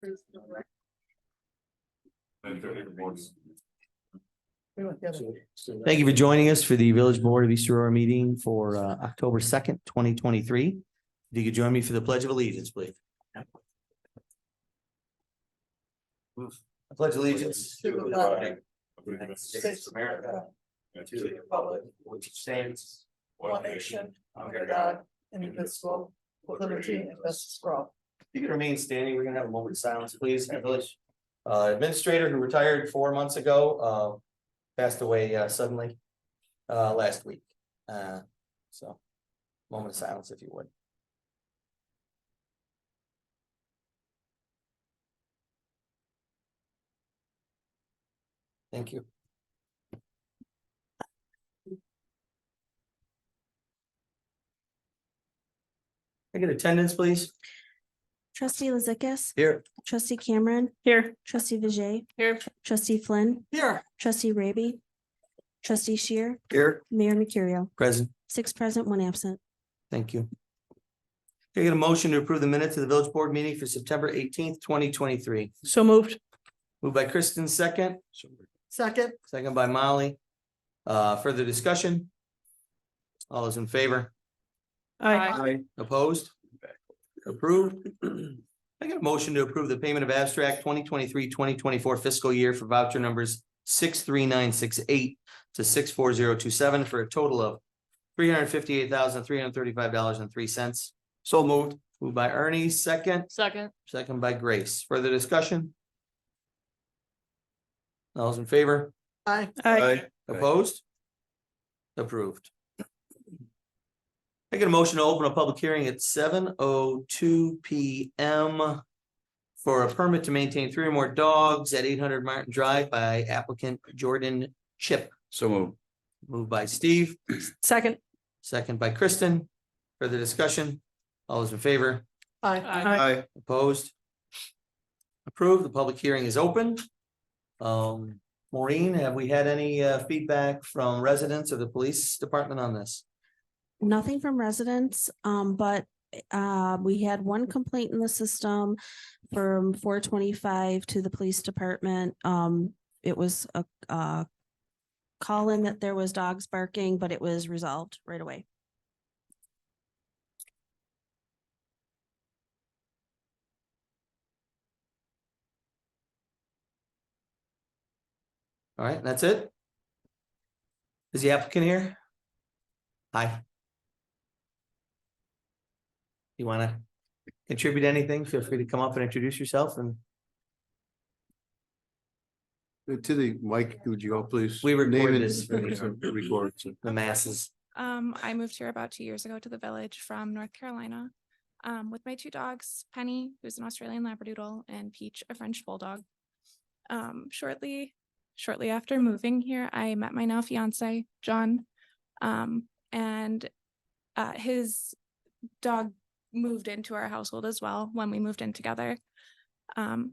Thank you for joining us for the Village Board of East Aurora meeting for October 2nd, 2023. If you could join me for the Pledge of Allegiance, please. I pledge allegiance to the flag of the United States of America and to the republic which stands one nation under God, indivisible, with liberty and justice for all. You can remain standing. We're going to have a moment of silence, please. Our village administrator who retired 4 months ago passed away suddenly last week. So moment of silence, if you would. Thank you. I get attendance, please. Trustee Lizickis. Here. Trustee Cameron. Here. Trustee Vijay. Here. Trustee Flynn. Here. Trustee Raby. Trustee Shear. Here. Mayor Mercurio. Present. 6 present, 1 absent. Thank you. Can I get a motion to approve the minutes of the village board meeting for September 18th, 2023? So moved. Moved by Kristen, second. Second. Second by Molly. Further discussion? All those in favor? Aye. Opposed? Approved. I got a motion to approve the payment of abstract 2023-2024 fiscal year for voucher numbers 63968 to 64027 for a total of $358,335.03. So moved. Moved by Ernie, second. Second. Second by Grace. Further discussion? All those in favor? Aye. Opposed? Approved. I get a motion to open a public hearing at 7:02 PM for a permit to maintain 3 or more dogs at 800 Martin Drive by applicant Jordan Chip. So moved. Moved by Steve, Second. second by Kristen. Further discussion? All those in favor? Aye. Opposed? Approved. The public hearing is open. Maureen, have we had any feedback from residents of the police department on this? Nothing from residents, but we had one complaint in the system from 425 to the police department. It was a call in that there was dogs barking, but it was resolved right away. All right, that's it. Is the applicant here? Hi. You want to contribute anything? Feel free to come up and introduce yourself, and To the mic, would you go, please? We record Name and- this for the- Record. the masses. I moved here about 2 years ago to the village from North Carolina with my 2 dogs, Penny, who's an Australian Labradoodle, and Peach, a French Bulldog. Shortly after moving here, I met my now fiance, John, and his dog moved into our household as well when we moved in together.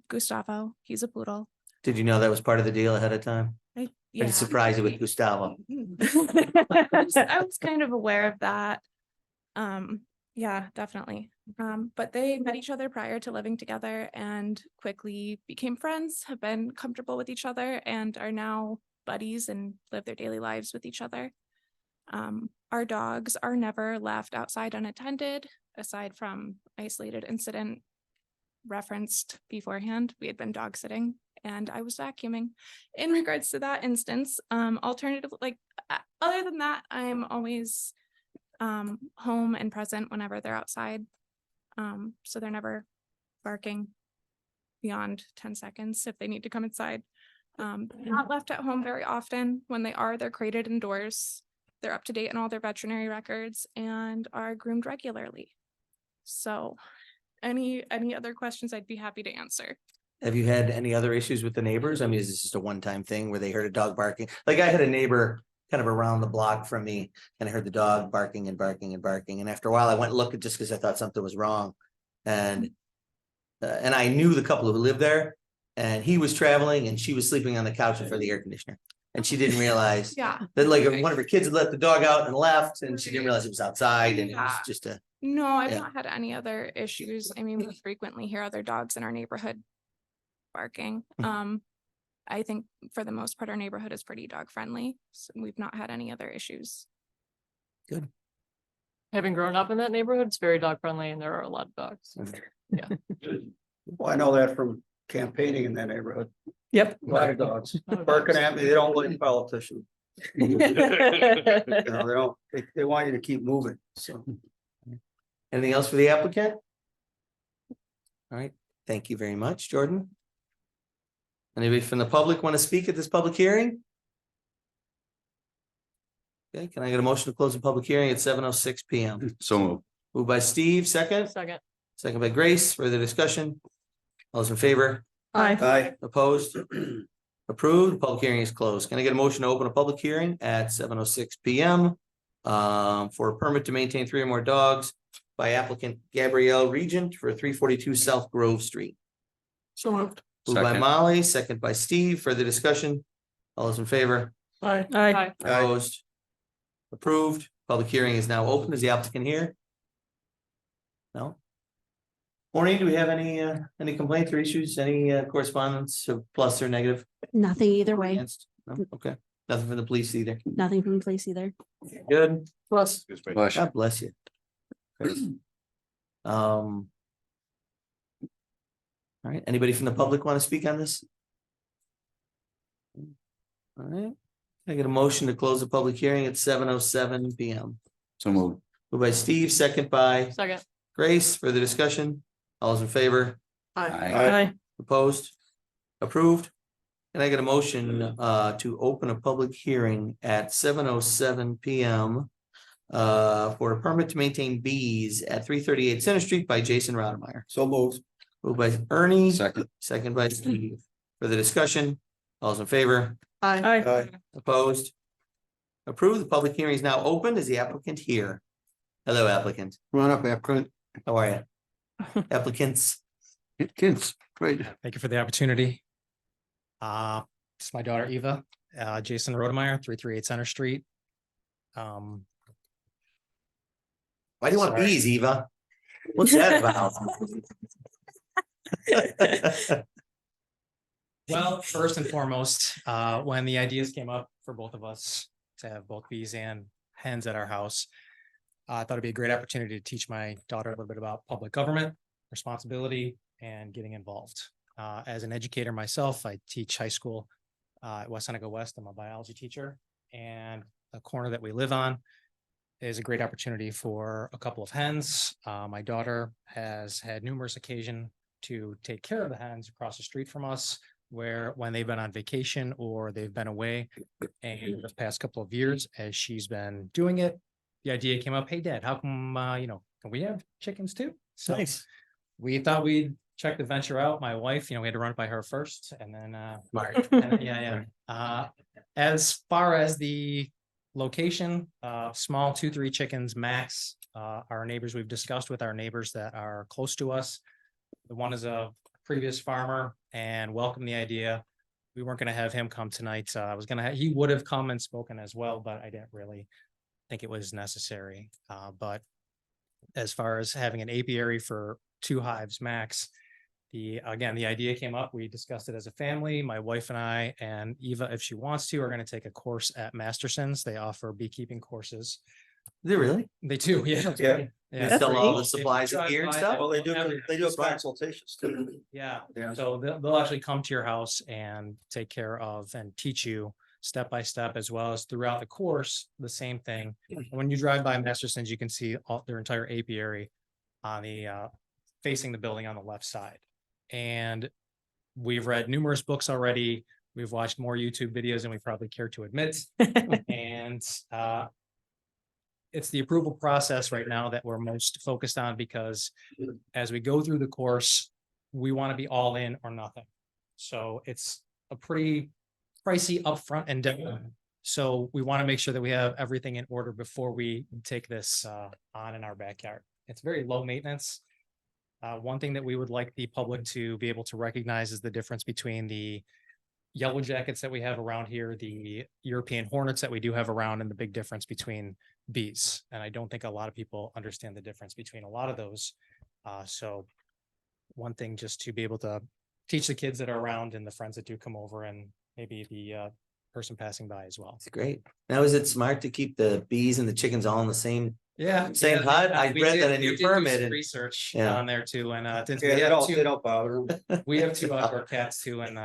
Gustavo, he's a poodle. Did you know that was part of the deal ahead of time? Yeah. I'd surprise you with Gustavo. I was kind of aware of that. Yeah, definitely. But they met each other prior to living together and quickly became friends, have been comfortable with each other, and are now buddies and live their daily lives with each other. Our dogs are never left outside unattended, aside from isolated incident referenced beforehand. We had been dog sitting and I was vacuuming. In regards to that instance, alternative, other than that, I'm always home and present whenever they're outside. So they're never barking beyond 10 seconds if they need to come inside. Not left at home very often. When they are, they're crated indoors. They're up to date on all their veterinary records and are groomed regularly. So any other questions, I'd be happy to answer. Have you had any other issues with the neighbors? I mean, is this just a one-time thing where they heard a dog barking? Like I had a neighbor kind of around the block from me and I heard the dog barking and barking and barking. And after a while I went and looked just because I thought something was wrong. And I knew the couple who lived there, and he was traveling and she was sleeping on the couch in front of the air conditioner. And she didn't realize Yeah. that like one of her kids had let the dog out and left, and she didn't realize it was outside, and it was just a. No, I've Yeah. not had any other issues. I mean, we frequently hear other dogs in our neighborhood barking. I think for the most part, our neighborhood is pretty dog friendly. So we've not had any other issues. Having grown up in that neighborhood, it's very dog friendly and there are a lot of dogs. Well, I know that from campaigning in that neighborhood. Yep. A lot of dogs barking at me. They don't like politicians. You know, they want you to keep moving, so. Anything else for the applicant? All right, thank you very much, Jordan. Anybody from the public want to speak at this public hearing? Okay, can I get a motion to close the public hearing at 7:06 PM? So moved. Moved by Steve, second, Second. second by Grace, further discussion. All those in favor, Aye. Aye. opposed? Approved, public hearing is closed. Can I get a motion to open a public hearing at 7:06 PM? For a permit to maintain 3 or more dogs by applicant Gabrielle Regent for 342 South Grove Street. So moved. Moved by Second. Molly, second by Steve, further discussion. All those in favor, Aye. Aye. opposed? Approved, public hearing is now open. Is the applicant here? No? Maureen, do we have any complaints or issues, any correspondence of plus or negative? Nothing either way, Against? No? Okay, nothing from the police either. nothing from the police either. Good, Plus. Bless you. God bless you. All right, anybody from the public want to speak on this? All right, I get a motion to close the public hearing at 7:07 PM. So moved. Moved by Steve, second by Second. Grace, further discussion. All those in favor, Aye. Aye. Aye. opposed, approved? And I get a motion to open a public hearing at 7:07 PM. For a permit to maintain bees at 338 Center Street by Jason Rodemeyer. So moved. Moved by Ernie, Second. second by Steve. For the discussion, all those in favor, Aye. Aye. opposed? Approved, the public hearing is now open. Is the applicant here? Hello, applicant. Come on up, applicant. How are you? Applicants, Kids, great. Thank you for the opportunity. This is my daughter Eva, Jason Rodemeyer, 338 Center Street. why do you want Sorry. bees, Eva? What's that about? Well, first and foremost, when the ideas came up for both of us to have both bees and hens at our house, I thought it'd be a great opportunity to teach my daughter a little bit about public government, responsibility, and getting involved. As an educator myself, I teach high school at West Seneca West. I'm a biology teacher, and the corner that we live on is a great opportunity for a couple of hens. My daughter has had numerous occasions to take care of the hens across the street from us, where when they've been on vacation or they've been away. And the past couple of years, as she's been doing it, the idea came up, hey, Dad, how come, can we have chickens too? So Nice. we thought we'd check the venture out. My wife, we had to run it by her first and then, Mark. as far as the location, small 2-3 chickens max. Our neighbors, we've discussed with our neighbors that are close to us. The one is a previous farmer and welcomed the idea. We weren't going to have him come tonight. He would have come and spoken as well, but I didn't really think it was necessary. But as far as having an apiary for 2 hives max, the idea came up. We discussed it as a family. My wife and I and Eva, if she wants to, are going to take a course at Masterson's. They offer beekeeping courses. Is it really? They do, yeah. Yeah. They sell all the supplies and gear and stuff? Well, they do consultations too. Yeah, Yeah. so they'll actually come to your house and take care of and teach you step by step, as well as throughout the course, the same thing. When you drive by Masterson's, you can see their entire apiary on the facing the building on the left side. And we've read numerous books already. We've watched more YouTube videos than we probably care to admit. And it's the approval process right now that we're most focused on, because as we go through the course, we want to be all in or nothing. So it's a pretty pricey upfront endeavor. So we want to make sure that we have everything in order before we take this on in our backyard. It's very low maintenance. One thing that we would like the public to be able to recognize is the difference between the yellow jackets that we have around here, the European hornets that we do have around, and the big difference between bees. And I don't think a lot of people understand the difference between a lot of those. So one thing just to be able to teach the kids that are around and the friends that do come over and maybe the person passing by as well. It's great. Now, is it smart to keep the bees and the chickens all in the same? Yeah. Same hut? I we read did- that in we your did do some permit and- Research Yeah. on there too, and since Yeah, we they don't bother them. we have two outdoor cats too, and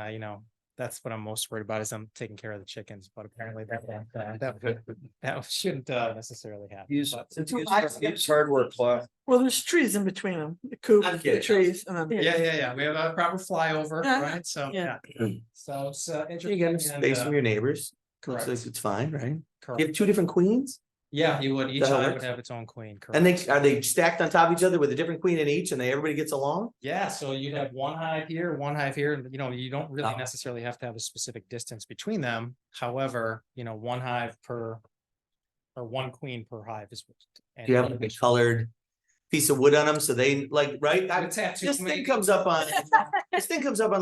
that's what I'm most worried about is I'm taking care of the chickens, but apparently that shouldn't necessarily happen. Use, But- use hardware cloth. Well, there's trees in between them, the coop, I'm the kidding. trees, and then. Yeah. We have a proper flyover, Yeah. right? So, Yeah. So it's You interesting. get and, space from your neighbors. Looks correct. like it's fine, right? You Correct. have two different queens? Yeah, you would, each That hive would works. have its own queen, correct? And are they stacked on top of each other with a different queen in each and everybody gets along? Yeah, so you'd have one hive here, and you don't really Oh. necessarily have to have a specific distance between them. However, one hive per. Or one queen per hive is. Do you have like a colored piece of wood on them? So they right? It's tattoo This thing queen. comes up on,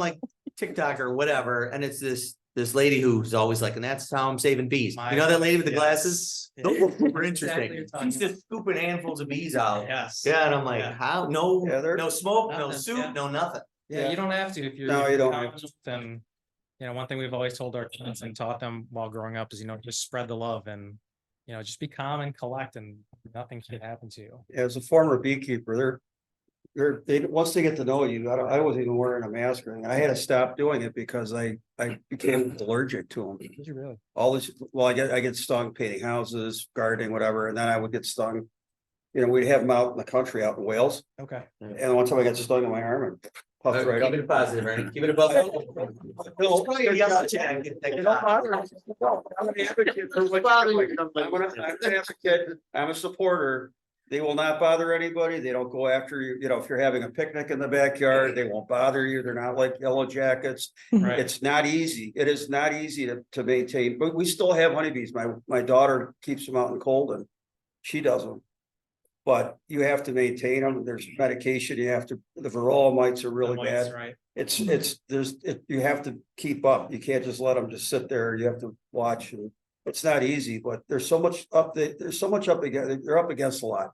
like TikTok or whatever, and it's this lady who's always like, and that's how I'm saving bees. You know that lady with the glasses? Yes. Those were super Exactly interesting. what you're talking She's just scooping handfuls of bees out. Yes. Yeah, and I'm like, Yeah. how? No, Yeah, they're- no smoke, no Nothing, soup, yeah. no nothing. Yeah, you don't have to if you're. No, you don't have confident, then, one thing we've always told our kids and taught them while growing up is, just spread the love and, just be calm and collect and nothing should happen to you. As a former beekeeper, once they get to know you, I wasn't even wearing a mask or anything. I had to stop doing it because I became allergic to them. Did you really? All this, well, I get stung painting houses, gardening, whatever, and then I would get stung. We'd have them out in the country, out in Wales, Okay. and one time I got stung in my arm and puffed right up. Keep it positive, right? Keep it above. No, Probably a yellow jacket. They don't bother us. I'm an advocate for what you're doing. I'm an advocate. I'm a supporter. They will not bother anybody. They don't go after you. If you're having a picnic in the backyard, they won't bother you. They're not like yellow jackets. Right. It's not easy. It is not easy to maintain, but we still have honeybees. My daughter keeps them out in the cold and she does them. But you have to maintain them. There's medication. You have to, the varroa mites are really bad. Right. You have to keep up. You can't just let them just sit there. You have to watch, and it's not easy, but there's so much up against, they're up against a lot.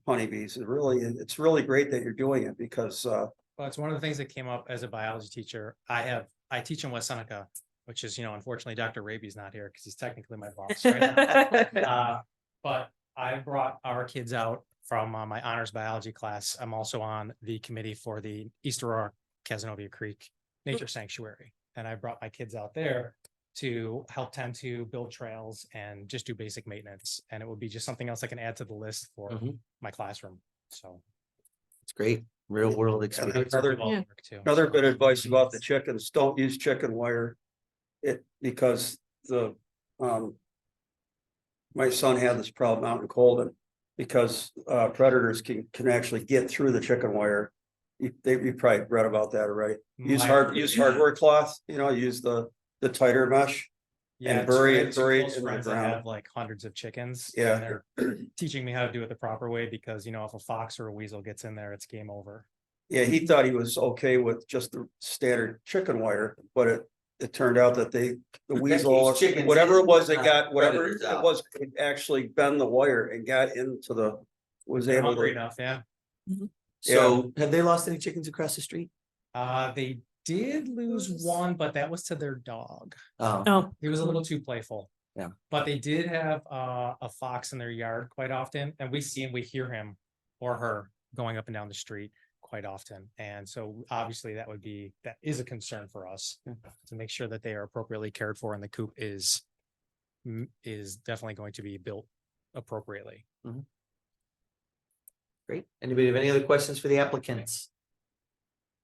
Honeybees, it's really great that you're doing it because, Well, it's one of the things that came up as a biology teacher. I teach in West Seneca, which is, unfortunately, Dr. Raby's not here because he's technically my boss, right? But I brought our kids out from my honors biology class. I'm also on the committee for the East Aurora Cazenovia Creek Nature Sanctuary. And I brought my kids out there to help tend to build trails and just do basic maintenance. And it would be just something else I can add to the list for my classroom. So It's great, real world experience. another bit of advice about the chickens, don't use chicken wire. Because my son had this problem out in Colden because predators can actually get through the chicken wire. You probably read about that already. Use hardware cloth, use the tighter mesh. And bury it in the I ground. have like hundreds of chickens. Yeah. And they're teaching me how to do it the proper way because, if a fox or a weasel gets in there, it's game over. Yeah, he thought he was okay with just the standard chicken wire, but it turned out that the weasel, or chickens whatever it in, was, not whatever predators it out. was, could actually bend the wire and got into was They're able hungry to. enough, yeah. So have they lost any chickens across the street? They did lose one, but that was to their dog. Oh, Oh, He was a little too playful. Yeah. But they did have a fox in their yard quite often, and we hear him or her going up and down the street quite often. And so obviously that is a concern for us to make sure that they are appropriately cared for and the coop is definitely going to be built appropriately. great. Anybody have any other questions for the applicants?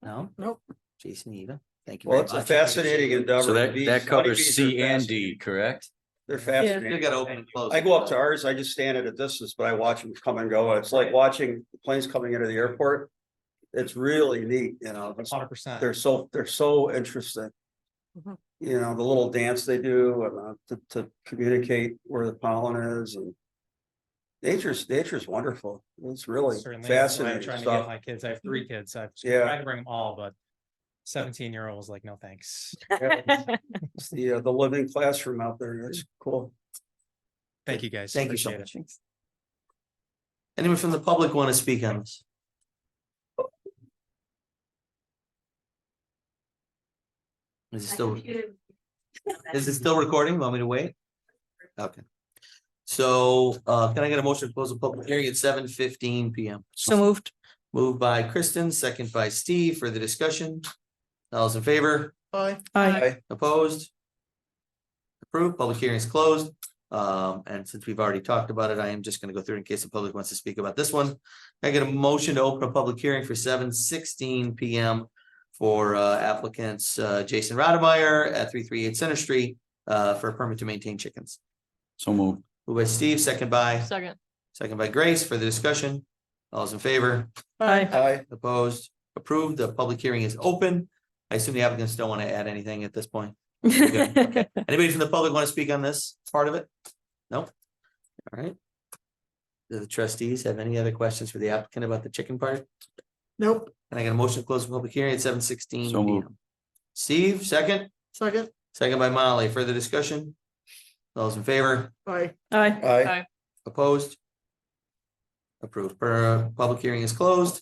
No? Nope. Jason, Eva, thank you Well, very it's a much. fascinating endeavor. So that Honeybees covers are C and fascinating. D, correct? They're You fascinating. gotta open and close. I go up to ours, I just stand at a distance, but I watch them come and go. It's like watching planes coming into the airport. It's really neat, 100%. They're so interesting. Mhm. The little dance they do and to communicate where the pollen is, and nature's wonderful. It's really Certainly, that's why I'm fascinating trying to get stuff. my kids. I have 3 kids. I've Yeah. tried to bring them all, but 17-year-old was like, no, thanks. It's the living classroom out there. That's cool. Thank you, guys. Thank you so Appreciate much. Anyone from the public want to speak on this? Is it still? Is it still recording? Want me to wait? Okay. So, can I get a motion to close the public hearing at 7:15 PM? So moved. Moved by Kristen, second by Steve for the discussion. All those in favor? Aye. Opposed? Approved, public hearing is closed. And since we've already talked about it, I am just gonna go through in case the public wants to speak about this one. Can I get a motion to open a public hearing for 7:16 PM for applicants Jason Rademeyer at 338 Center Street for a permit to maintain chickens. So moved. Moved by Steve, second by Grace for the discussion. All those in favor? Aye. Opposed? Approved. The public hearing is open. I assume the applicants don't want to add anything at this point. Good. Okay. Anybody from the public want to speak on this part of it? No? All right. Do the trustees have any other questions for the applicant about the chicken part? Nope. Can I get a motion to close the public hearing at 7:16 So moved. PM? Steve, second? Second. Second by Molly. Further discussion? Those in favor? Aye. Aye. Opposed? Approved. Public hearing is closed.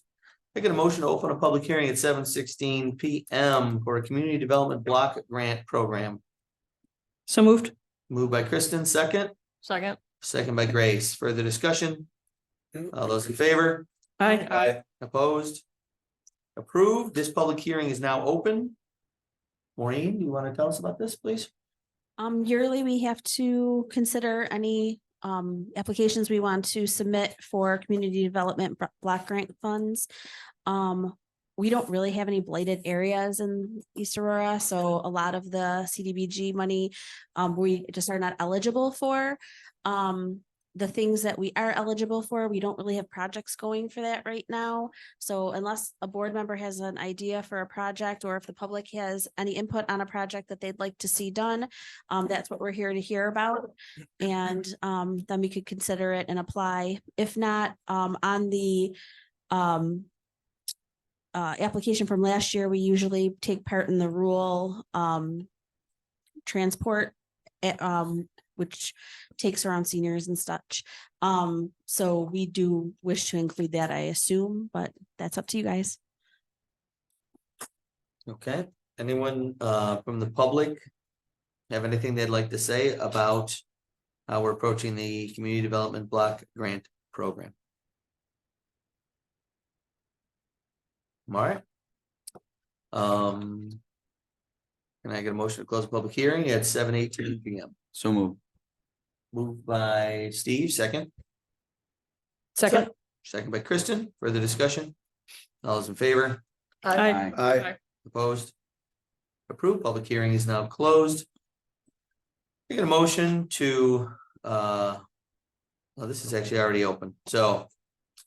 I get a motion to open a public hearing at 7:16 PM for a community development block grant program. So moved. Moved by Kristen, second. Second by Grace. Further discussion? All those in favor? Aye. Opposed? Approved. This public hearing is now open. Maureen, you want to tell us about this, please? Yearly, we have to consider any applications we want to submit for community development block grant funds. We don't really have any blighted areas in East Aurora, so a lot of the CDBG money we just are not eligible for. The things that we are eligible for, we don't really have projects going for that right now. So unless a board member has an idea for a project, or if the public has any input on a project that they'd like to see done, that's what we're here to hear about. And then we could consider it and apply. If not, on the application from last year, we usually take part in the rural transport, which takes around seniors and such. So we do wish to include that, I assume, but that's up to you guys. Okay, anyone from the public have anything they'd like to say about how we're approaching the community development block grant program? All right. Can I get a motion to close the public hearing at 7:18 PM? So moved. Moved by Steve, second. Second. Second by Kristen. Further discussion? All those in favor? Aye. Aye. Opposed? Approved. Public hearing is now closed. I get a motion to well, this is actually already open. So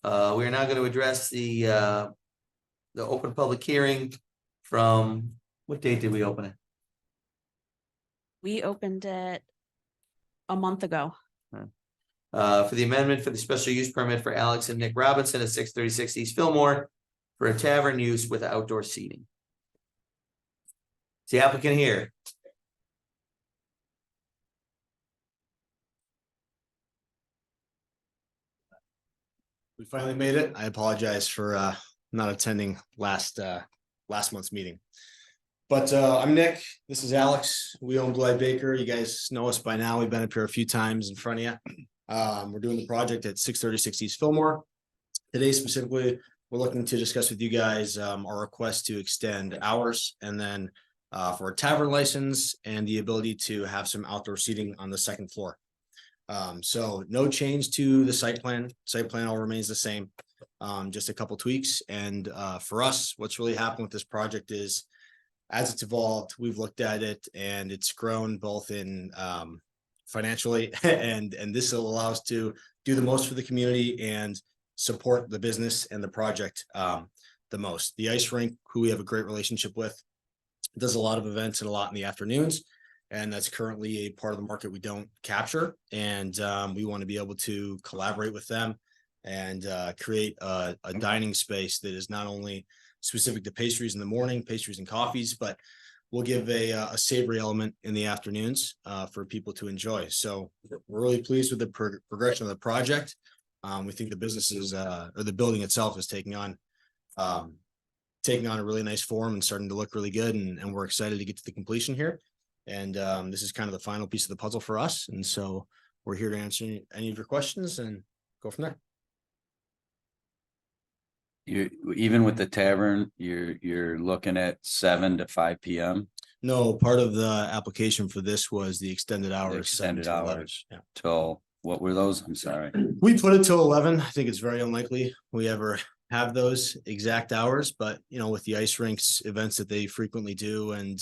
we are now going to address the open public hearing from, what date did we open it? We opened it a month ago. For the amendment for the special use permit for Alex and Nick Robinson at 636 East Fillmore for a tavern use with outdoor seating. Is the applicant here? We finally made it. I apologize for not attending last month's meeting. But I'm Nick. This is Alex. We own Glide Baker. You guys know us by now. We've been up here a few times in front of you. We're doing the project at 636 East Fillmore. Today specifically, we're looking to discuss with you guys our request to extend hours, and then for a tavern license and the ability to have some outdoor seating on the second floor. So no change to the site plan. Site plan all remains the same. Just a couple tweaks. And for us, what's really happened with this project is, as it's evolved, we've looked at it and it's grown both in financially and this will allow us to do the most for the community and support the business and the project the most. The ice rink, who we have a great relationship with, does a lot of events and a lot in the afternoons. And that's currently a part of the market we don't capture. And we want to be able to collaborate with them and create a dining space that is not only specific to pastries in the morning, pastries and coffees, but we'll give a savory element in the afternoons for people to enjoy. So we're really pleased with the progression of the project. We think the business is, or the building itself is taking on taking on a really nice form and starting to look really good. And we're excited to get to the completion here. And this is kind of the final piece of the puzzle for us. And so we're here to answer any of your questions and go from there. You, even with the tavern, you're looking at 7 to 5 PM. No, part of the application for this was the extended hours. 7 Extended to 11. hours. Yeah. Till, what were those? I'm sorry. We put it till 11. I think it's very unlikely we ever have those exact hours, but with the ice rinks events that they frequently do and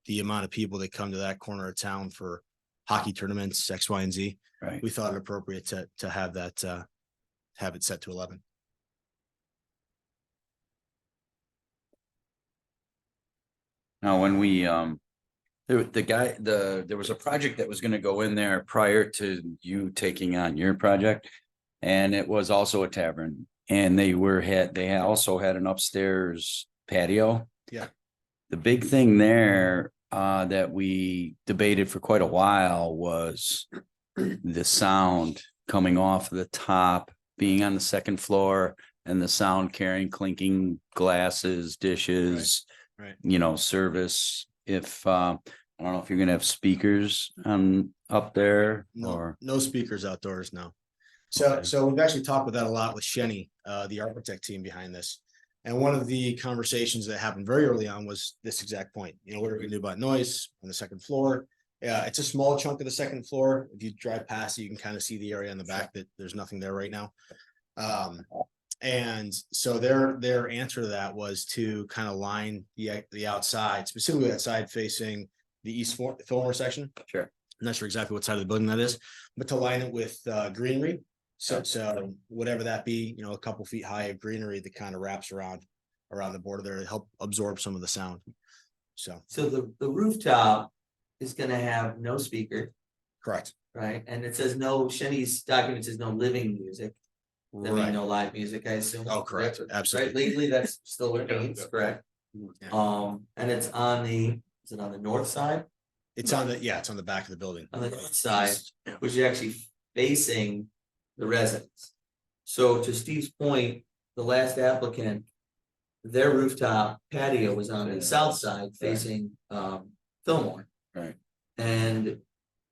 the amount of people that come to that corner of town for hockey tournaments, X, Y, and Z, Right. we thought it appropriate to have that have it set to 11. Now, when we, there was a project that was gonna go in there prior to you taking on your project. And it was also a tavern, and they also had an upstairs patio. Yeah. The big thing there, that we debated for quite a while was the sound coming off the top, being on the second floor, and the sound carrying clinking glasses, dishes. Right. Service. If I don't know if you're gonna have speakers up there or No speakers outdoors. No. So we've actually talked with that a lot with Shenny, the architect team behind this. And one of the conversations that happened very early on was this exact point. What are we gonna do about noise on the second floor? Yeah, it's a small chunk of the second floor. If you drive past it, you can kind of see the area on the back that there's nothing there right now. And so their answer to that was to kind of line the outside, specifically that side facing the East Fillmore section. Sure. I'm not sure exactly what side of the building that is, but to line it with greenery. So whatever that be, a couple feet high of greenery that kind of wraps around the border there to help absorb some of the sound. So the rooftop is gonna have no speaker, correct. right? And it says no, Shenny's document says no living music. That mean Right. no live music, I assume. Oh, correct. Right, Absolutely. legally, that's still what it means, correct? Yeah. And it's is it on the north side? It's on the back of the building. On the north side, which is actually facing the residence. So to Steve's point, the last applicant, their rooftop patio was on the south side facing Fillmore. Right. And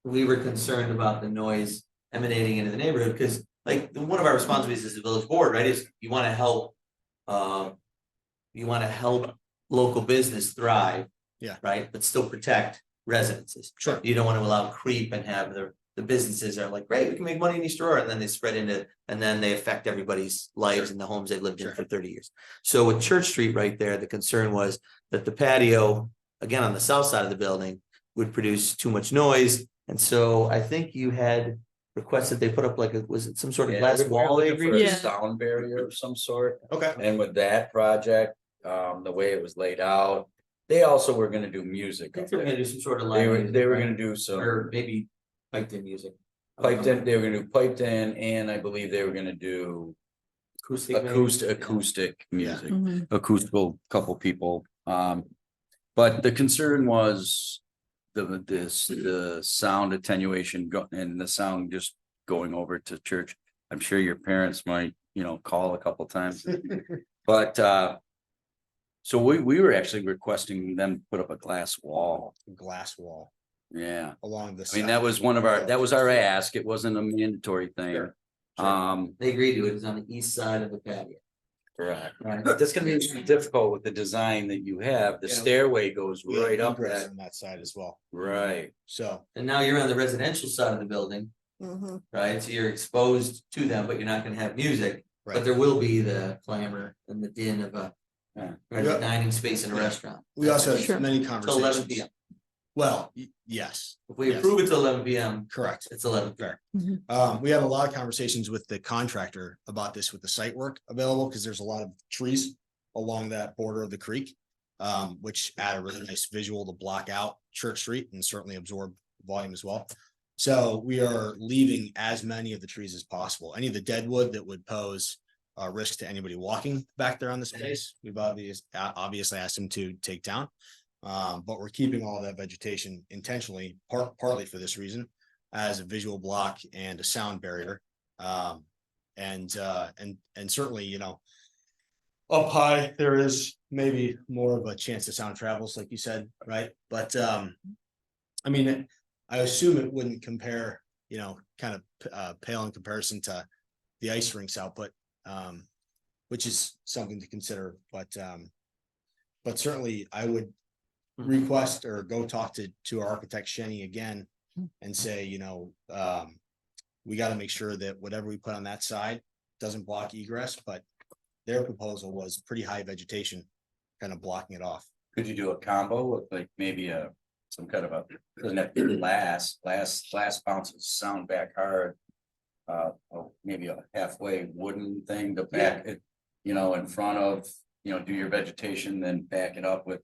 we were concerned about the noise emanating into the neighborhood, because like one of our responsibilities as a village board, right, is you want to help local business thrive. Yeah. Right, but still protect residences. Sure. You don't want to allow creep and have the businesses are like, great, we can make money in East Aurora, and then they spread into, and then they affect everybody's lives and the homes they've lived in for 30 years. So with Church Street right there, the concern was that the patio, again, on the south side of the building, would produce too much noise. And so I think you had requested they put up was it some sort of glass wall? They agreed? Yeah. Sound barrier of some sort. Okay. And with that project, the way it was laid out, they also were gonna do music. I think they were gonna do some sort of They live were music, gonna do some or maybe piped in music. piped in, they were gonna do piped in, and I believe they were gonna do Acoustic. acoustic music, Mhm. acoustical, couple people. But the concern was the sound attenuation and the sound just going over to church. I'm sure your parents might, call a couple times. But so we were actually requesting them to put up a glass wall. Yeah. Along the I mean, that was our ask. It wasn't a mandatory thing. Sure. Um, They agreed to it. It's on the east side of the patio. correct. Right. But that's gonna be difficult with the design that you have. The Yeah. stairway goes right up Egress that, on that side as well. right. So And now you're on the residential side of the building, Mhm. right? So you're exposed to them, but you're not gonna have music. But right. there will be the clamor and the din of a Yeah. a dining space in a restaurant. We also Sure. had many Till 11 conversations. PM. Well, yes, If we Yes. approve it till 11 PM, correct. it's 11 PM. Mhm. We had a lot of conversations with the contractor about this with the site work available, because there's a lot of trees along that border of the creek. Which add a really nice visual to block out Church Street and certainly absorb volume as well. So we are leaving as many of the trees as possible. Any of the dead wood that would pose risk to anybody walking back there on the space, we've obviously asked them to take down. But we're keeping all that vegetation intentionally, partly for this reason, as a visual block and a sound barrier. And certainly, up high, there is maybe more of a chance of sound travels, like you said, right? But I mean, I assume it wouldn't compare, kind of pale in comparison to the ice rinks output, which is something to consider, but certainly I would request or go talk to our architect Shenny again and say, we got to make sure that whatever we put on that side doesn't block egress, but their proposal was pretty high vegetation, kind of blocking it off. Could you do a combo with like maybe some kind of doesn't have to be glass bounces sound back hard. Maybe a halfway wooden thing to back it, in front of, do your vegetation, then back it up with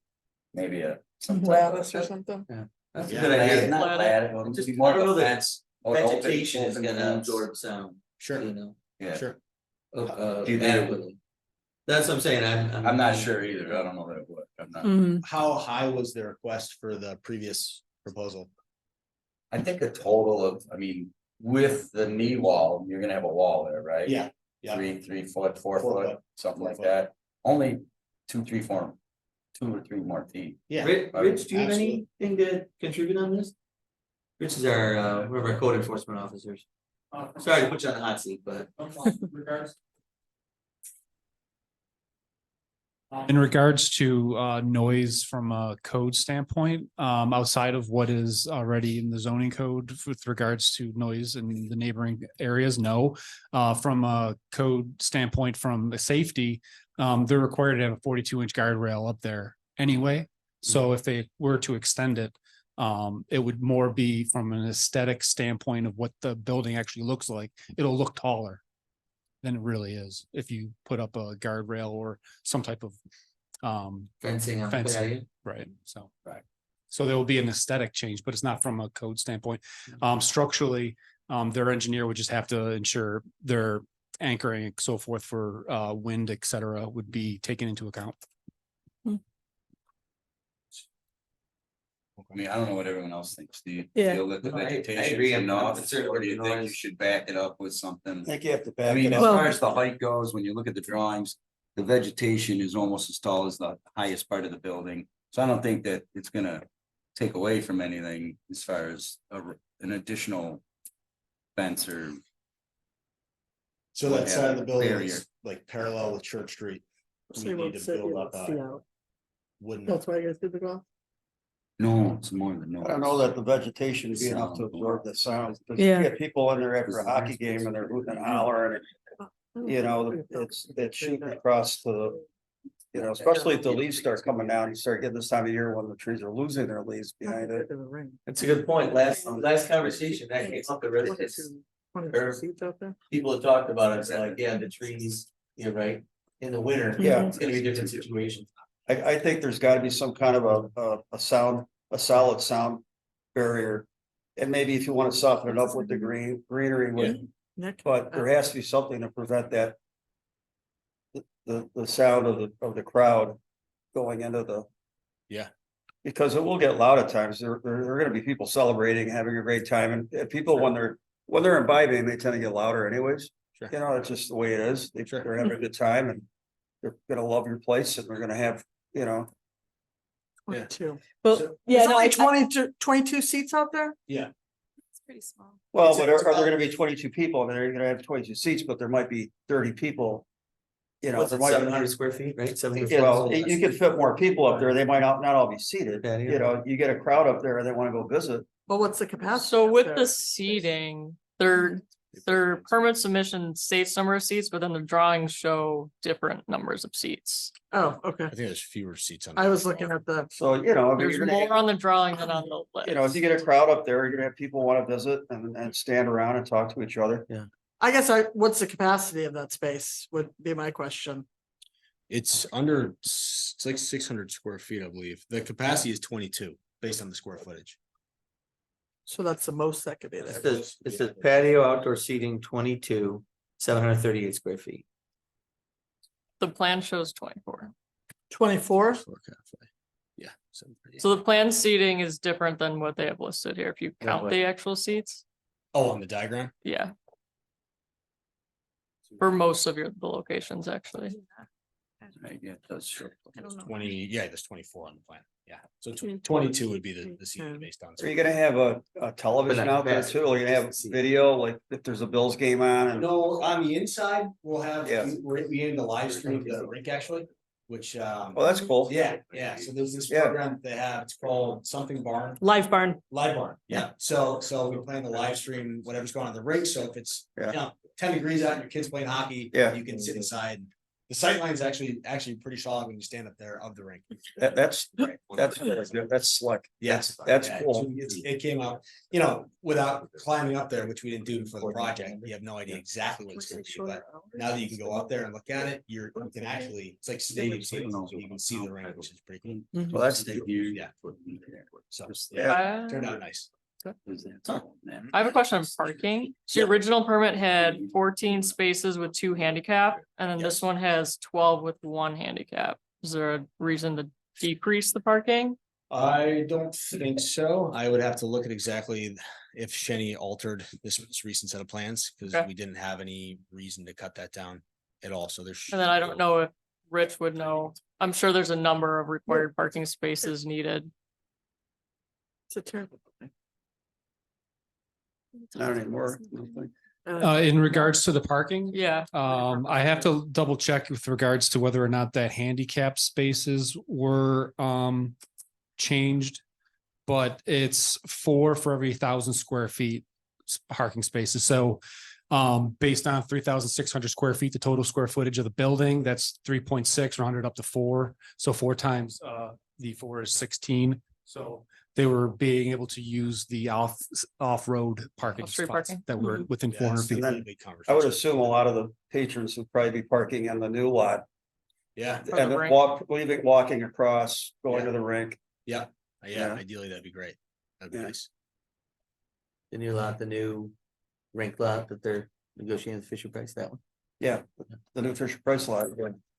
maybe some type of- Lattice or something. That's a Yeah. good idea. Not Lattice. lattice, Just- just more I don't know of a that fence. or open- Vegetation is open gonna fence. absorb sound, Sure, you know, Yeah, sure. Do you think- adequately. That's what I'm saying, I'm not sure either. I don't know that it would. I'm not. Mhm. How high was the request for the previous proposal? I think a total of, with the knee wall, you're gonna have a wall there, right? Yeah, yeah. 3 foot, 4 4 foot, foot. something 4 like foot. that. Only 2 or 3 more feet. Yeah. Rich, do you have absolutely. anything to contribute on this? Rich is our, one of our code enforcement officers. Sorry to put you on the hot seat, but. In regards to noise from a code standpoint, outside of what is already in the zoning code with regards to noise in the neighboring areas, no. From a code standpoint, from the safety, they're required to have a 42-inch guardrail up there anyway. So if they were to extend it, it would more be from an aesthetic standpoint of what the building actually looks like. It'll look taller than it really is if you put up a guardrail or some type of Fencing on the fencing. patio. Right, so there will be an aesthetic change, but it's not from a code standpoint. Structurally, their engineer would just have to ensure their anchoring and so forth for wind, et cetera, would be taken into account. I don't know what everyone else thinks. Do you Yeah. feel that the No, I vegetation agree. is I'm enough, concerned or with do you the think you noise. should back it up with something? I think you have to I back mean, it as up. far as the height goes, when you look at the drawings, the vegetation is almost as tall as the highest part of the building. So I don't think that it's gonna take away from anything as far as an additional fence or. So that side of the building Barrier. is like parallel with Church Street. So We you need won't to sit, build you up won't see out. wooden. That's why you guys did the golf. No, it's more than no. I don't know that the vegetation would be enough to absorb the sound. 'Cause you Yeah. get people in there after a hockey game and they're hooting and hollering, and it's shooting across the. Especially if the leaves start coming down, you start getting this time of year when the trees are losing their leaves behind it. That's a good point. Last conversation, that came up, the residents, 22 seats out there. people have talked about it, it's like, yeah, the trees, you're right. In the winter, Yeah. it's gonna be a different situation. I think there's gotta be some kind of a solid sound barrier. And maybe if you wanna soften it up with the greenery, Nick. but there has to be something to prevent that. The sound of the crowd going into the. Yeah. Because it will get loud at times. There are gonna be people celebrating, having a great time, and people, when they're imbibing, they tend to get louder anyways. Sure. It's just the way it is. They're having a good time and they're gonna love your place and they're gonna have, 22. But There's yeah, no, only I 22 seats out there? It's pretty small. well, but are there gonna be 22 people? I mean, they're gonna have 22 seats, but there might be 30 people. What's There it, might be- 700 square feet, right? 700. Well, you could fit more people up there. They might not all be seated. Yeah. You get a crowd up there and they wanna go visit. But what's the capacity? so up with there? the seating, their permit submission states number of seats, but then the drawings show different numbers of seats. Oh, okay. I think there's fewer seats on. I was looking at the, So, I mean, There's you're more gonna, on the drawing than on the list. if you get a crowd up there, you're gonna have people wanna visit and stand around and talk to each other. I guess what's the capacity of that space would be my question. It's like 600 square feet, I believe. The capacity is 22 based on the square footage. So that's the most that could be It there. says patio outdoor seating 22, 738 square feet. The plan shows 24. 24? Floor cafe. Yeah. So the planned seating is different than what they have listed here. If you Yeah, count but- the actual seats, Oh, on the diagram? yeah. For most of the locations, actually. Right, yeah, it does show. I don't know. 20, yeah, there's 24 on the plan. Yeah, so Okay. 22 would be the seating based on. Are you gonna have a television out there too? Are you gonna have video, like if there's a Bills game on and? No, on the inside, we'll have, Yeah. we aim to live stream the rink actually, which, Oh, that's cool. yeah, so there's this program that they have, it's called something barn. Live barn. Live barn, yeah, so we plan to live stream whatever's going on in the rink, so if it's, Yeah. 10 degrees out and your kid's playing hockey. Yeah. You can sit inside. The sight line's actually pretty solid when you stand up there of the rink. That's slick. Yes. That's Yeah, cool. It came out, without climbing up there, which we didn't do for the project, you have no idea exactly what it's gonna be, but now that you can go up there and look at it, you can actually, it's like stadium seating, so you can see the rink, which is pretty cool. Well, that's neat. Yeah. So, yeah, turned out nice. I have a question on parking. So the original permit had 14 spaces with 2 handicap, and then this one has 12 with 1 handicap. Is there a reason to decrease the parking? I don't think so. I would have to look at exactly if Shenny altered this recent set of plans, because Okay. we didn't have any reason to cut that down at all, so there's. And then I don't know if Rich would know. I'm sure there's a number of required parking spaces needed. It's a turn. Not anymore. In regards to the parking, Yeah, I have to double check with regards to whether or not that handicap spaces were changed. But it's 4 for every 1,000 square feet parking spaces. So based on 3,600 square feet, the total square footage of the building, that's 3.6 rounded up to 4. So 4 times the 4 is 16. So they were being able to use the off-road parking Off-street spots parking? that were within Yeah, 400 it's feet. a then big I would conversation. assume a lot of the patrons would probably be parking in the new lot Yeah, For the and then rink. walking across, going Yeah. to the rink. yeah, Yeah. ideally, that'd be great. That'd be Yeah. nice. The new lot, the new rink lot that they're negotiating with Fisher Price, that one. Yeah, the new Fisher Price lot,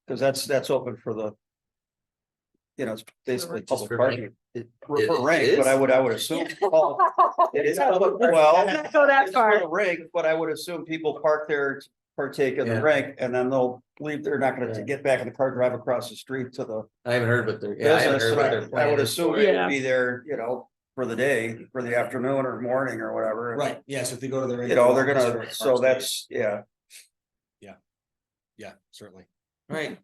because that's open for the. It's basically Just public for parking. rink. It- For it rank, but is? I would assume. It is public, well. Not go that it's for the Rank, but I would assume people park there to partake in the Yeah. rank, and then they'll leave, they're not Yeah. gonna get back in the car, drive across the street to the. I haven't heard what they're, yeah, I haven't business. heard what their I plan would is assume for it it. would be there, for the day, for the afternoon or morning or whatever. Right, yeah, so if they go to the. rink, They're walk gonna, to the so park that's, space. Yeah, certainly. Right.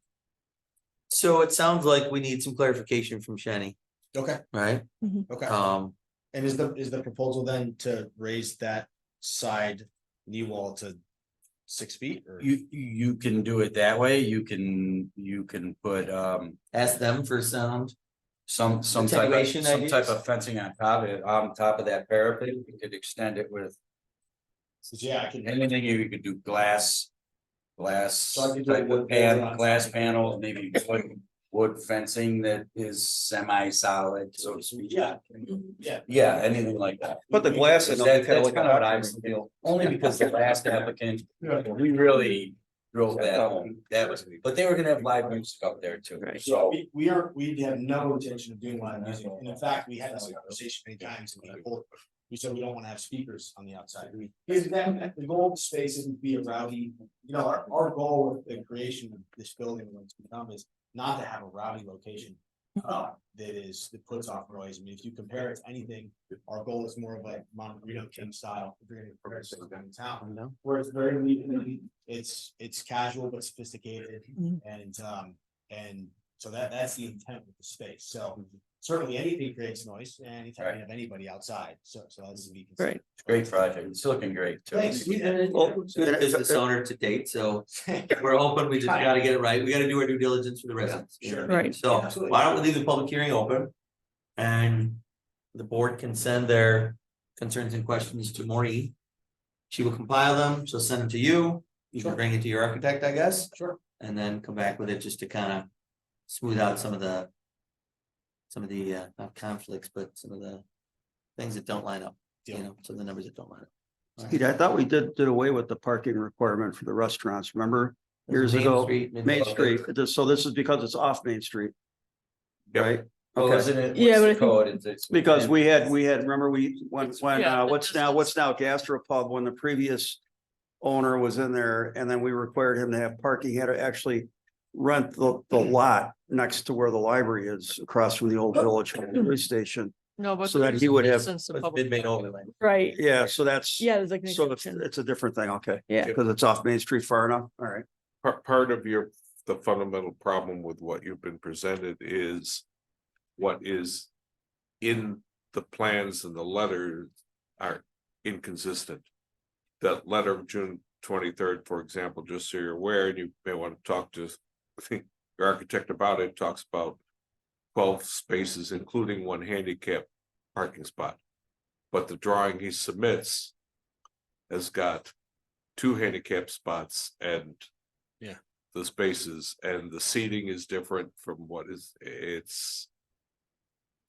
So it sounds like we need some clarification from Shenny, Okay, right? okay. And is the proposal then to raise that side knee wall to 6 feet or? You can do it that way. You can put ask them for sound. some Attenuation type ideas? of fencing on top of that parapet. You could extend it with Yeah, I can. anything. You could do glass So I could do type wood of pad, boards on glass top. panels, maybe wood fencing that is semi-solid, so to speak. Yeah, yeah. Yeah, anything like that. Put the glass in, That's kind of like kind of what I a was thinking, only because the last applicant, we really drove that home. That was, but they were gonna have live music up there too, So so. we have no intention of doing live music, and in fact, we had this conversation many times, and we said we don't wanna have speakers on the outside. Because then the goal of the space isn't to be a rowdy, our goal with the creation of this building when it's become is not to have a rowdy location. That puts off noise. I mean, if you compare it to anything, our goal is more of like Montreal King style, if you're gonna compare it to downtown. Where it's very neat, it's casual but sophisticated, and so that's the intent with the space, so. Certainly anything creates noise, anytime you have anybody outside, so that's to be considered. Great project, it's looking great too. Thanks. Good business owner to date, so we're hoping we just gotta get it right. We gotta do our due diligence for the residents. Sure. Right. So Absolutely. why don't we leave the public hearing open? And the board can send their concerns and questions to Maureen. She will compile them, she'll send them to you, you can Sure. bring it to your architect, I guess, Sure. and then come back with it just to kind of smooth out some of the not conflicts, but some of the things that don't line up, some of the numbers that don't line up. Pete, I thought we did away with the parking requirement for the restaurants, remember? Years Main ago, Street, Main Street, so this is because it's off Main Street. Right? Well, Okay, isn't it? Yeah, what's but the I think- code? It's because we had, remember when, Yeah, what's now Gastropub, when the previous owner was in there, and then we required him to have parking, he had to actually rent the lot next to where the library is, across from the old village police station. No, but. So that there's he would have- distance to It's public- mid-main overlay. Right. Yeah, so that's. Yeah, there's like an So it's, exception. it's a different thing, okay. Yeah. Because it's off Main Street far enough, all right. Part of the fundamental problem with what you've been presented is what is in the plans and the letters are inconsistent. That letter of June 23rd, for example, just so you're aware, and you may want to talk to your architect about it, talks about 12 spaces, including one handicap parking spot. But the drawing he submits has got 2 handicap spots and the spaces, and the seating is different from what is, it's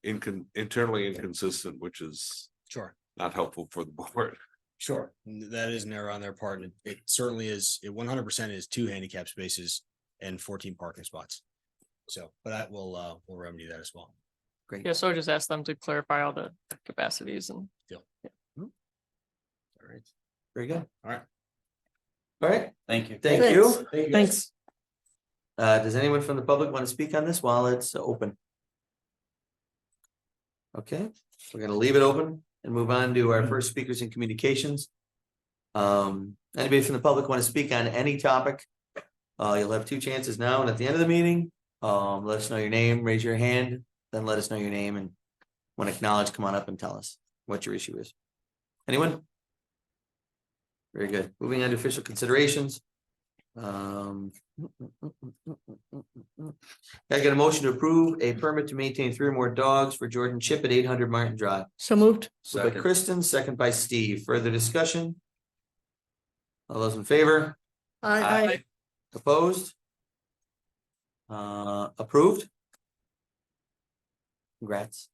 internally inconsistent, which is Sure, not helpful for the board. sure. That is an error on their part. And it certainly is, it 100% is 2 handicap spaces and 14 parking spots. So, but I will, we'll remedy that as well. Yeah, so I just asked them to clarify all the capacities and. All right. Very good. All right. All right, Thank you. thank Thanks. you. Thanks. Does anyone from the public want to speak on this while it's open? Okay, we're gonna leave it open and move on to our first speakers in communications. Anybody from the public want to speak on any topic? You'll have 2 chances now and at the end of the meeting. Let us know your name, raise your hand, then let us know your name, and when acknowledged, come on up and tell us what your issue is. Anyone? Very good. Moving on to official considerations. I get a motion to approve a permit to maintain 3 or more dogs for Jordan Chip at 800 Martin Drive. So moved. Moved by Kristen, second by Steve. Further discussion? All those in favor? Aye. Opposed? Approved? Congrats.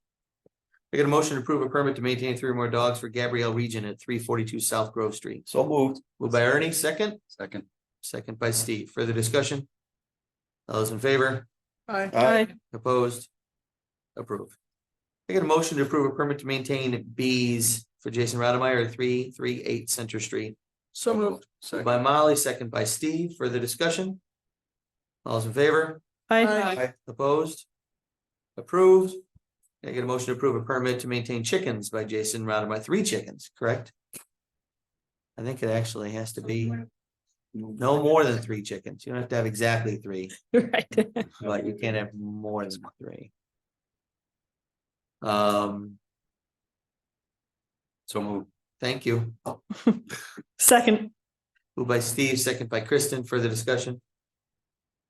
I get a motion to approve a permit to maintain 3 or more dogs for Gabrielle Region at 342 South Grove Street. So moved. Moved by Ernie, second. Second. Second by Steve. Further discussion? All those in favor? Aye. Opposed? Approved. I get a motion to approve a permit to maintain bees for Jason Rademeyer at 338 Center Street. So moved. Moved by Molly, second by Steve. Further discussion? All those in favor? Aye. Opposed? Approved. I get a motion to approve a permit to maintain chickens by Jason Rademeyer, 3 chickens, correct? I think it actually has to be no more than 3 chickens. You don't have to have exactly 3, Right. but you can't have more than 3. So moved. Thank you. Second. Moved by Steve, second by Kristen. Further discussion?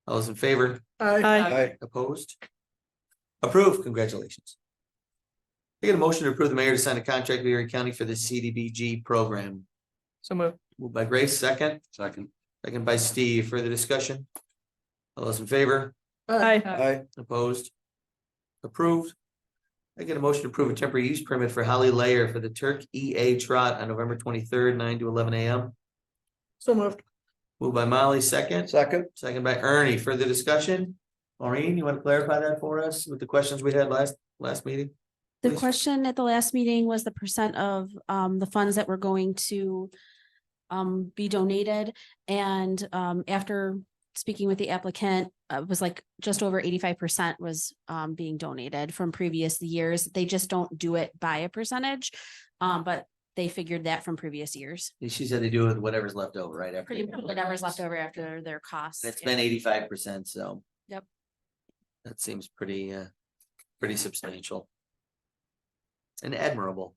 All those in favor? Aye. Opposed? Approved. Congratulations. I get a motion to approve the mayor to sign a contract with Erie County for the CDBG program. So move. Moved by Grace, second. Second. Second by Steve. Further discussion? All those in favor? Aye. Aye. Opposed? Approved. I get a motion to approve a temporary use permit for Holly Layer for the Turk EA Trot on November 23rd, 9 to 11 a.m. So moved. Moved by Molly, second. Second. Second by Ernie. Further discussion? Maureen, you want to clarify that for us with the questions we had last meeting? The Please. question at the last meeting was the percent of the funds that were going to be donated. And after speaking with the applicant, it was like just over 85% was being donated from previous years. They just don't do it by a percentage, but they figured that from previous years. She said they do it with whatever's left over, right? After Pretty much whatever's left over after their costs. It's been 85%, so. Yep. That seems pretty substantial. And admirable.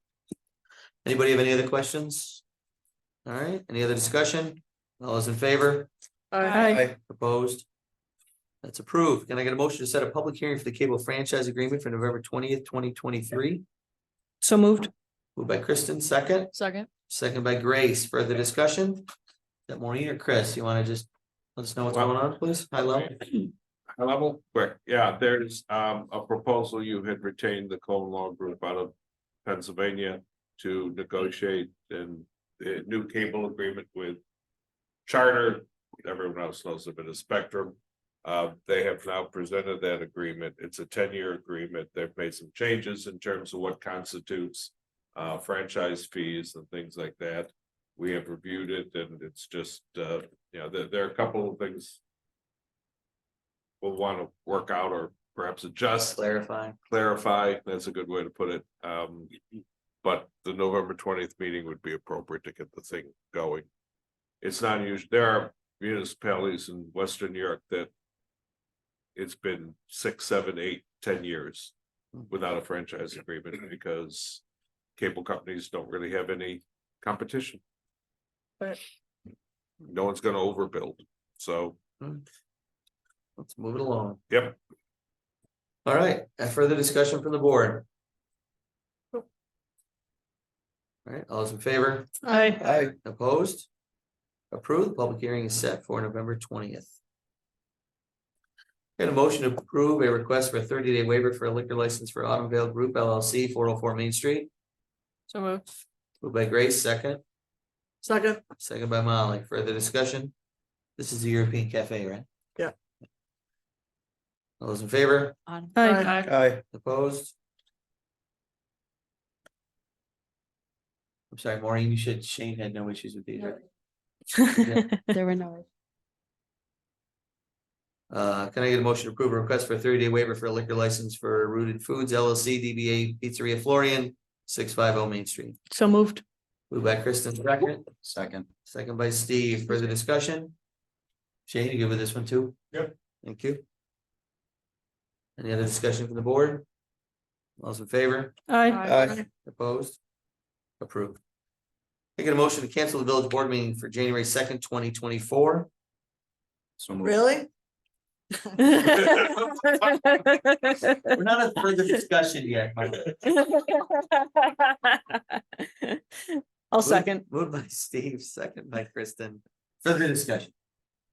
Anybody have any other questions? All right, any other discussion? All those in favor? Aye. Opposed? That's approved. Can I get a motion to set a public hearing for the cable franchise agreement for November 20th, 2023? So moved. Moved by Kristen, second. Second. Second by Grace. Further discussion? Is that Maureen or Chris? You want to just let us know what's going on, please? High level. High level, quick, yeah, there's a proposal. You had retained the Common Law Group out of Pennsylvania to negotiate a new cable agreement with Charter. Everyone else knows of it as Spectrum. They have now presented that agreement. It's a 10-year agreement. They've made some changes in terms of what constitutes franchise fees and things like that. We have reviewed it, and it's just there are a couple of things will want to work out or perhaps adjust, Clarify. clarify, that's a good way to put it. But the November 20th meeting would be appropriate to get the thing going. It's not usual, there are municipalities in Western New York that it's been 6, 7, 8, 10 years without a franchise agreement because cable companies don't really have any competition. Right. No one's gonna overbuild, so, Let's move it along. yep. All right, further discussion from the board. All right, all those in favor? Aye. Opposed? Approved, the public hearing is set for November 20th. Got a motion to approve a request for a 30-day waiver for a liquor license for Autumnvale Group LLC, 404 Main Street. So moved. Moved by Grace, second. Second. Second by Molly. Further discussion? This is the European Cafe, right? Yeah. All those in favor? Aye. Aye. Opposed? I'm sorry, Maureen, Shane had no issues with these, right? There were no. Can I get a motion to approve a request for a 30-day waiver for a liquor license for Rooted Foods LLC, DBA Pizzeria Florian, 650 Main Street? So moved. Moved by Kristen, second. Second. Second by Steve. Further discussion? Shane, you good with this one too? Yep. Thank you. Any other discussion from the board? All those in favor? Aye. Opposed? Approved. I get a motion to cancel the village board meeting for January 2nd, 2024. So moved. Really? We're not at further discussion yet. Mike. I'll second. Moved by Steve, second by Kristen. Further discussion.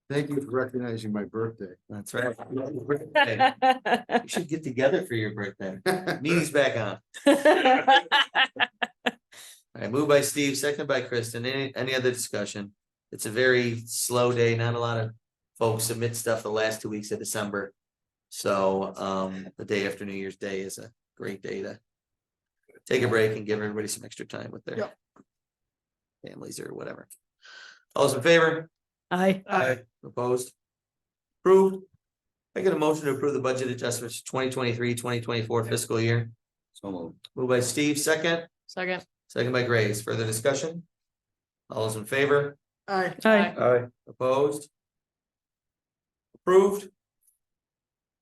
Thank you for recognizing my birthday. That's right. Birthday. You should get together for your birthday. Meeting's back on. All right, moved by Steve, second by Kristen. Any other discussion? It's a very slow day. Not a lot of folks submit stuff the last 2 weeks of December. So the day after New Year's Day is a great day to take a break and give everybody some extra time with their families or whatever. All those in favor? Aye. Opposed? Approved. I get a motion to approve the budget adjustments 2023-2024 fiscal year. So moved. Moved by Steve, second. Second. Second by Grace. Further discussion? All those in favor? Aye. Aye. Opposed? Approved.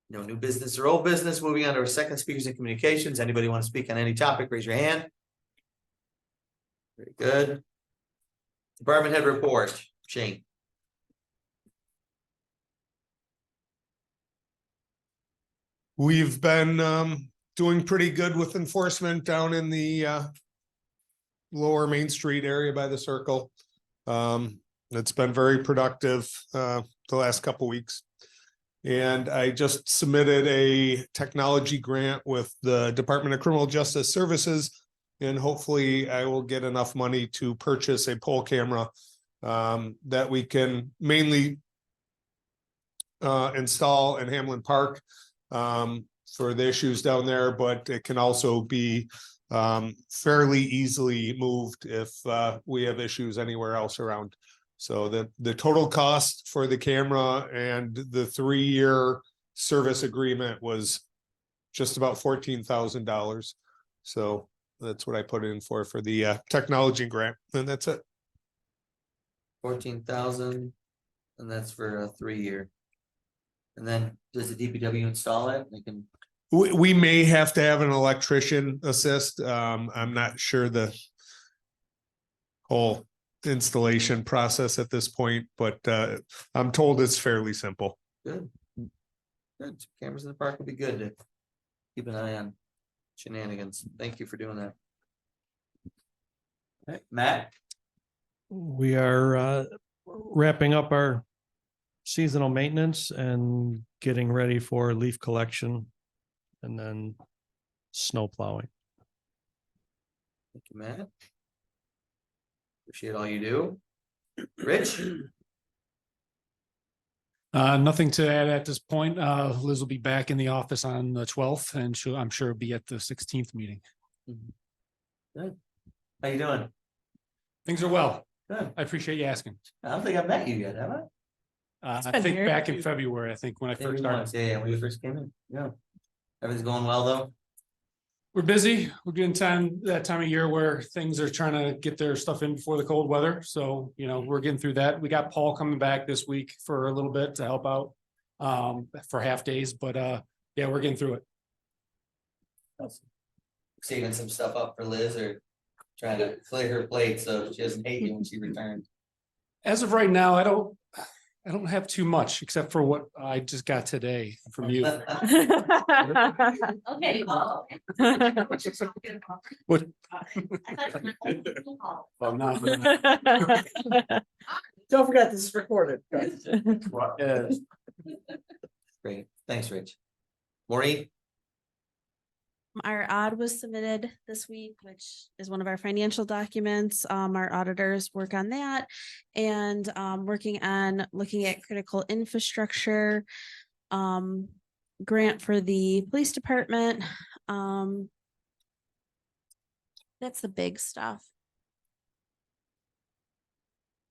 No new business or old business. Moving on to our second, speakers and communications. Anybody want to speak on any topic? Raise your hand. Very good. Department head report, Shane. We've been doing pretty good with enforcement down in the lower Main Street area by the circle. It's been very productive the last couple weeks. And I just submitted a technology grant with the Department of Criminal Justice Services. And hopefully I will get enough money to purchase a pole camera that we can mainly install in Hamlin Park for the issues down there, but it can also be fairly easily moved if we have issues anywhere else around. So the total cost for the camera and the 3-year service agreement was just about $14,000. So that's what I put in for the technology grant, and that's it. 14,000, and that's for a 3-year. And then does the DPW install it? They can. We may have to have an electrician assist. I'm not sure the whole installation process at this point, but I'm told it's fairly simple. Good. Good. Cameras in the park will be good to keep an eye on shenanigans. Thank you for doing that. All right, Matt. We are wrapping up our seasonal maintenance and getting ready for leaf collection and then snow plowing. Thank you, Matt. Appreciate all you do. Rich? Nothing to add at this point. Liz will be back in the office on the 12th and I'm sure be at the 16th meeting. Good. How you doing? Things are well. Good. I appreciate you asking. I don't think I've met you yet, have I been think here. back in February, I think when I first Maybe started. once, yeah, when you first came in, yeah. Everything's going well, though? We're busy. We're getting that time of year where things are trying to get their stuff in before the cold weather. So, we're getting through that. We got Paul coming back this week for a little bit to help out for half days, but yeah, we're getting through it. Saving some stuff up for Liz or trying to clear her plate so she doesn't hate you when she returns. As of right now, I don't have too much except for what I just got today from you. Okay. What? Well, no. Don't forget this is recorded. guys. Yeah. Great, thanks, Rich. Maureen? Our aud was submitted this week, which is one of our financial documents. Our auditors work on that and working on looking at critical infrastructure grant for the police department. That's the big stuff.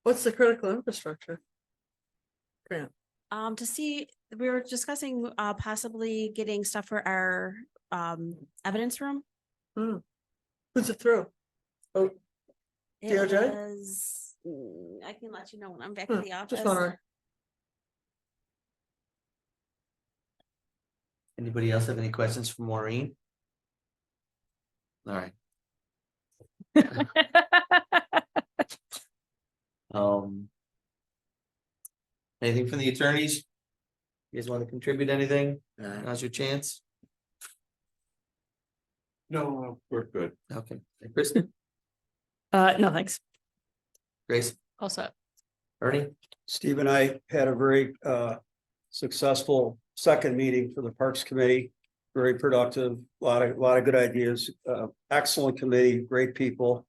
What's the critical infrastructure? Grant. To see, we were discussing possibly getting stuff for our evidence room. Who's it through? Oh, It DOJ? was, I can let you know when I'm back in the office. Just wondering. Anybody else have any questions for Maureen? All right. Anything from the attorneys? You guys want to contribute anything? Now's your chance. No, we're good. Okay, Kristen, No, thanks. Grace, All set. Ernie, Steve and I had a very successful second meeting for the Parks Committee. Very productive, a lot of good ideas, excellent committee, great people.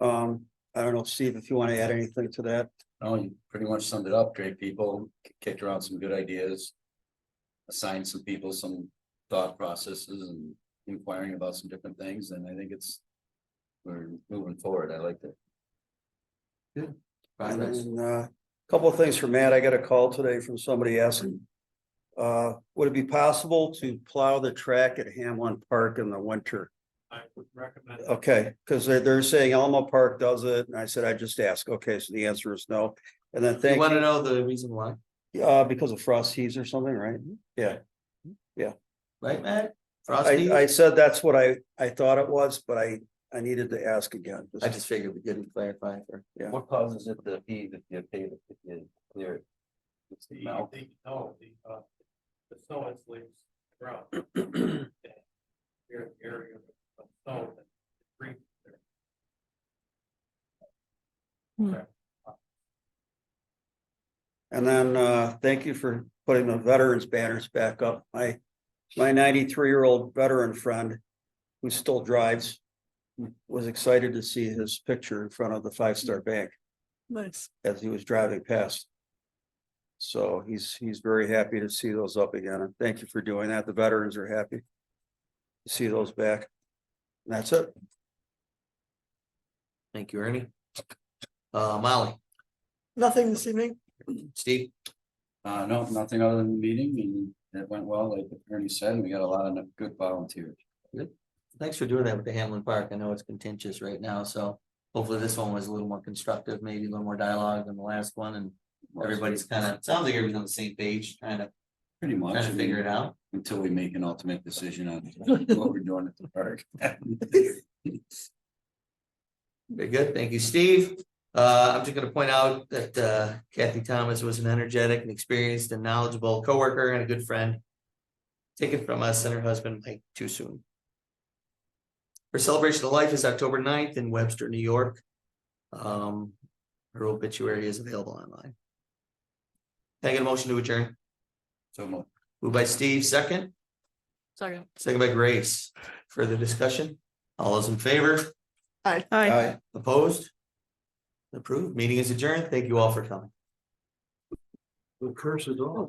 I don't know, Steve, if you want to add anything to that. No, you pretty much summed it up. Great people, kicked around some good ideas. Assigned some people some thought processes and inquiring about some different things, and I think we're moving forward. I liked it. good. And Progress. then, a couple of things for Matt. I got a call today from somebody asking, would it be possible to plow the track at Hamlin Park in the winter? I would recommend. Okay, because they're saying Elmo Park does it, and I said, I just asked. Okay, so the answer is no. And then You thank want to you, know the reason why, because of frost heaves or something, right? Yeah, right, Matt? Frosty? I said that's what I thought it was, but I needed to ask again. I just figured we couldn't clarify for. Yeah. What causes it to heave if you pave it, if you clear it? It's the mouth. The snow insulates the ground. Area of snow that breathes there. And then thank you for putting the veterans banners back up. My 93-year-old veteran friend who still drives was excited to see his picture in front of the 5-Star Bank Nice. as he was driving past. So he's very happy to see those up again. And thank you for doing that. The veterans are happy to see those back. And that's it. Thank you, Ernie. Molly, Nothing this evening. Steve, No, nothing other than the meeting, and it went well, like Ernie said, and we got a lot of good volunteers. thanks for doing that with the Hamlin Park. I know it's contentious right now, so hopefully this one was a little more constructive, maybe a little more dialogue than the last one, and everybody's kind of, sounds like everybody's on the same page, trying Pretty much. to figure it out. Until we make an ultimate decision on what we're doing at the park. Very good. Thank you, Steve. I'm just gonna point out that Kathy Thomas was an energetic and experienced and knowledgeable coworker and a good friend. Taken from us and her husband Mike too soon. Her celebration of life is October 9th in Webster, New York. Her obituary is available online. Can I get a motion to adjourn? So much. Moved by Steve, second. Second. Second by Grace. Further discussion? All those in favor? Hi. Opposed? Approved. Meeting is adjourned. Thank you all for coming. The curse is off.